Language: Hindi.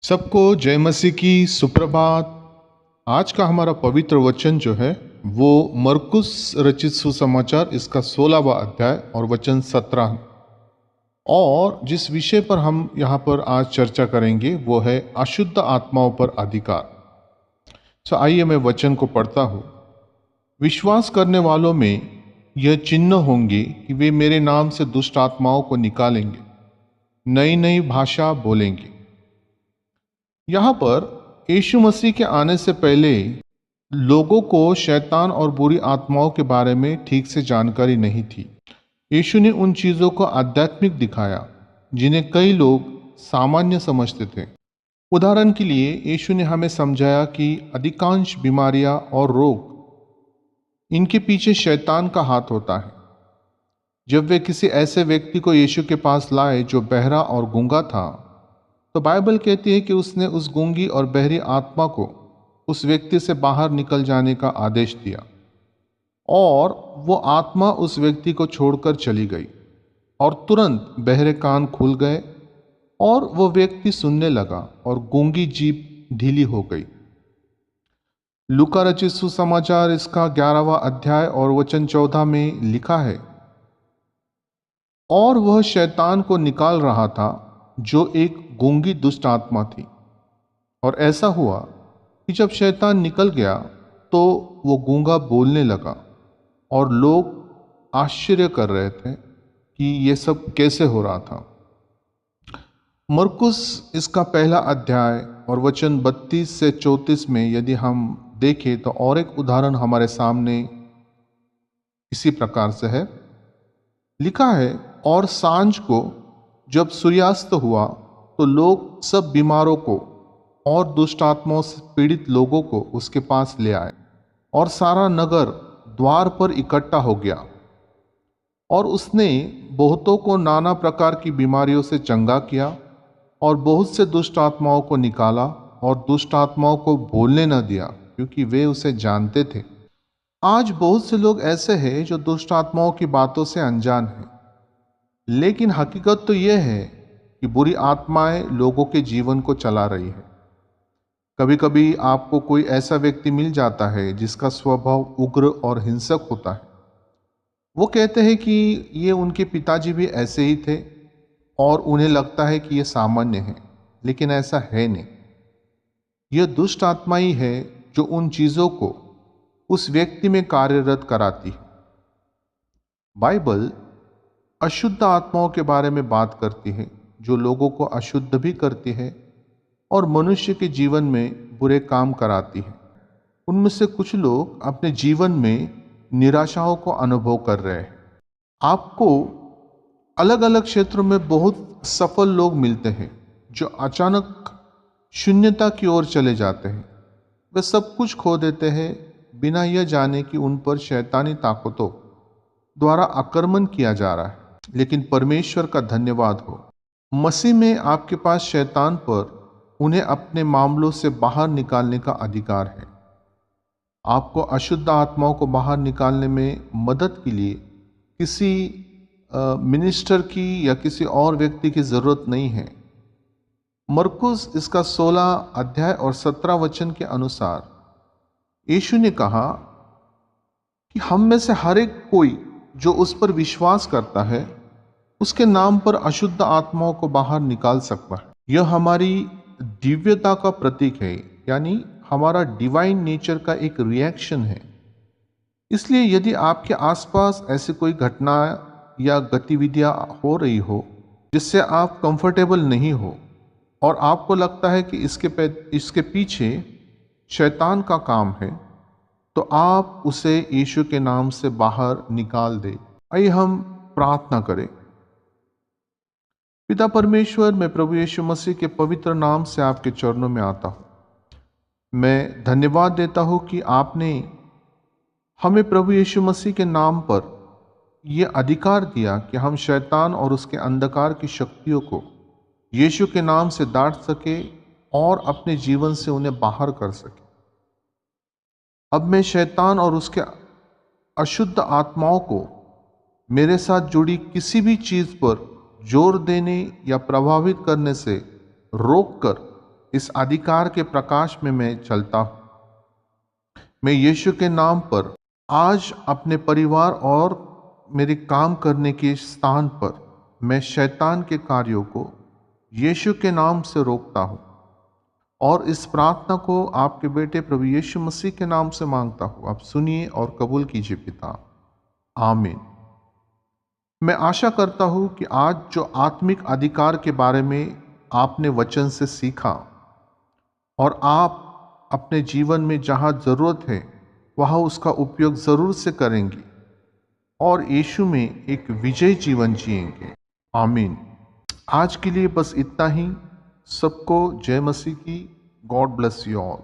सबको जय मसीह की सुप्रभात। आज का हमारा पवित्र वचन जो है वो मरकुस रचित सुसमाचार इसका 16वां अध्याय और वचन 17। और जिस विषय पर हम यहाँ पर आज चर्चा करेंगे वो है अशुद्ध आत्माओं पर अधिकार। आइए मैं वचन को पढ़ता हूँ। विश्वास करने वालों में यह चिन्ह होंगे कि वे मेरे नाम से दुष्ट आत्माओं को निकालेंगे, नई नई भाषा बोलेंगे। यहाँ पर यीशु मसीह के आने से पहले लोगों को शैतान और बुरी आत्माओं के बारे में ठीक से जानकारी नहीं थी। यीशु ने उन चीज़ों को आध्यात्मिक दिखाया जिन्हें कई लोग सामान्य समझते थे। उदाहरण के लिए यीशु ने हमें समझाया कि अधिकांश बीमारियां और रोग इनके पीछे शैतान का हाथ होता है। जब वे किसी ऐसे व्यक्ति को यीशु के पास लाए जो बहरा और गूंगा था, तो बाइबल कहती है कि उसने उस गूंगी और बहरी आत्मा को उस व्यक्ति से बाहर निकल जाने का आदेश दिया और वो आत्मा उस व्यक्ति को छोड़कर चली गई और तुरंत बहरे कान खुल गए और वो व्यक्ति सुनने लगा और गूंगी जीभ ढीली हो गई। लूका रचित सुसमाचार इसका 11वां अध्याय और वचन 14 में लिखा है, और वह शैतान को निकाल रहा था जो एक गूंगी दुष्ट आत्मा थी। और ऐसा हुआ कि जब शैतान निकल गया तो वो गूंगा बोलने लगा और लोग आश्चर्य कर रहे थे कि ये सब कैसे हो रहा था। मरकुस इसका पहला अध्याय और वचन 32 से 34 में यदि हम देखें तो और एक उदाहरण हमारे सामने इसी प्रकार से है। लिखा है, और सांझ को जब सूर्यास्त हुआ तो लोग सब बीमारों को और दुष्ट आत्माओं से पीड़ित लोगों को उसके पास ले आए और सारा नगर द्वार पर इकट्ठा हो गया। और उसने बहुतों को नाना प्रकार की बीमारियों से चंगा किया और बहुत से दुष्ट आत्माओं को निकाला और दुष्ट आत्माओं को बोलने न दिया, क्योंकि वे उसे जानते थे। आज बहुत से लोग ऐसे हैं जो दुष्ट आत्माओं की बातों से अनजान हैं, लेकिन हकीकत तो यह है कि बुरी आत्माएं लोगों के जीवन को चला रही है। कभी कभी आपको कोई ऐसा व्यक्ति मिल जाता है जिसका स्वभाव उग्र और हिंसक होता है। वो कहते हैं कि ये उनके पिताजी भी ऐसे ही थे और उन्हें लगता है कि ये सामान्य है, लेकिन ऐसा है नहीं। यह दुष्ट आत्मा ही है जो उन चीज़ों को उस व्यक्ति में कार्यरत कराती है। बाइबल अशुद्ध आत्माओं के बारे में बात करती है जो लोगों को अशुद्ध भी करती है और मनुष्य के जीवन में बुरे काम कराती है। उनमें से कुछ लोग अपने जीवन में निराशाओं को अनुभव कर रहे हैं। आपको अलग अलग क्षेत्रों में बहुत सफल लोग मिलते हैं जो अचानक शून्यता की ओर चले जाते हैं। वे सब कुछ खो देते हैं बिना यह जाने कि उन पर शैतानी ताकतों द्वारा आक्रमण किया जा रहा है। लेकिन परमेश्वर का धन्यवाद हो, मसीह में आपके पास शैतान पर उन्हें अपने मामलों से बाहर निकालने का अधिकार है। आपको अशुद्ध आत्माओं को बाहर निकालने में मदद के लिए किसी मिनिस्टर की या किसी और व्यक्ति की जरूरत नहीं है। मरकुस इसका 16 अध्याय और 17 वचन के अनुसार यीशु ने कहा कि हम में से हर एक कोई जो उस पर विश्वास करता है उसके नाम पर अशुद्ध आत्माओं को बाहर निकाल सकता है। यह हमारी दिव्यता का प्रतीक है, यानी हमारा डिवाइन नेचर का एक रिएक्शन है। इसलिए यदि आपके आसपास ऐसी कोई घटना या गतिविधियां हो रही हो जिससे आप कंफर्टेबल नहीं हो और आपको लगता है कि इसके पीछे शैतान का काम है, तो आप उसे यीशु के नाम से बाहर निकाल दें। आइए हम प्रार्थना करें। पिता परमेश्वर, मैं प्रभु यीशु मसीह के पवित्र नाम से आपके चरणों में आता हूँ। मैं धन्यवाद देता हूँ कि आपने हमें प्रभु यीशु मसीह के नाम पर यह अधिकार दिया कि हम शैतान और उसके अंधकार की शक्तियों को यीशु के नाम से डांट सके और अपने जीवन से उन्हें बाहर कर सके। अब मैं शैतान और उसके अशुद्ध आत्माओं को मेरे साथ जुड़ी किसी भी चीज पर जोर देने या प्रभावित करने से रोककर इस अधिकार के प्रकाश में मैं चलता हूँ। मैं यीशु के नाम पर आज अपने परिवार और मेरे काम करने के स्थान पर मैं शैतान के कार्यों को यीशु के नाम से रोकता हूँ और इस प्रार्थना को आपके बेटे प्रभु यीशु मसीह के नाम से मांगता हूँ। आप सुनिए और कबूल कीजिए पिता। आमीन। मैं आशा करता हूँ कि आज जो आत्मिक अधिकार के बारे में आपने वचन से सीखा और आप अपने जीवन में जहाँ ज़रूरत है वहाँ उसका उपयोग ज़रूर से करेंगी और यीशु में एक विजयी जीवन जिएंगे। आमीन। आज के लिए बस इतना ही। सबको जय मसीह की। God bless you all.